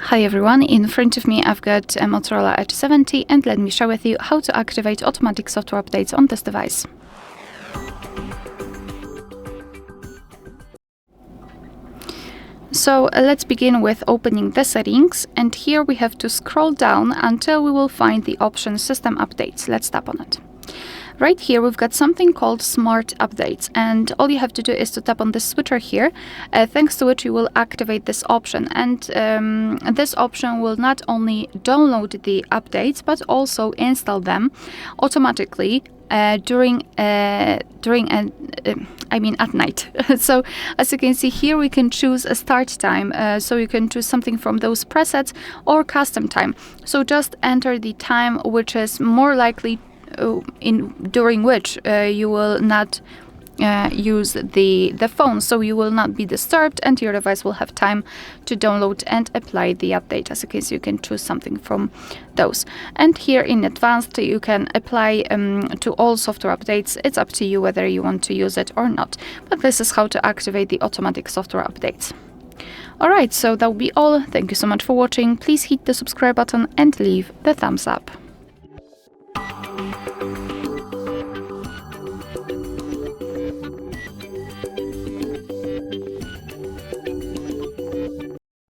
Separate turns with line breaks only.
Hi everyone, in front of me I've got a MOTOROLA Edge 70 and let me share with you how to activate automatic software updates on this device. So let's begin with opening the settings, and here we have to scroll down until we will find the option System Updates. Let's tap on it. Right here we've got something called Smart Updates, and all you have to do is to tap on this switcher here, thanks to which you will activate this option. And this option will not only download the updates but also install them automatically at night. So as you can see here, we can choose a start time, so you can choose something from those presets or custom time. So just enter the time which is more likely during which you will not use the phone, so you will not be disturbed and your device will have time to download and apply the update. As you can see, you can choose something from those, and here in advanced you can apply to all software updates. It's up to you whether you want to use it or not, but this is how to activate the automatic software updates. Alright, so that will be all. Thank you so much for watching. Please hit the subscribe button and leave the thumbs up.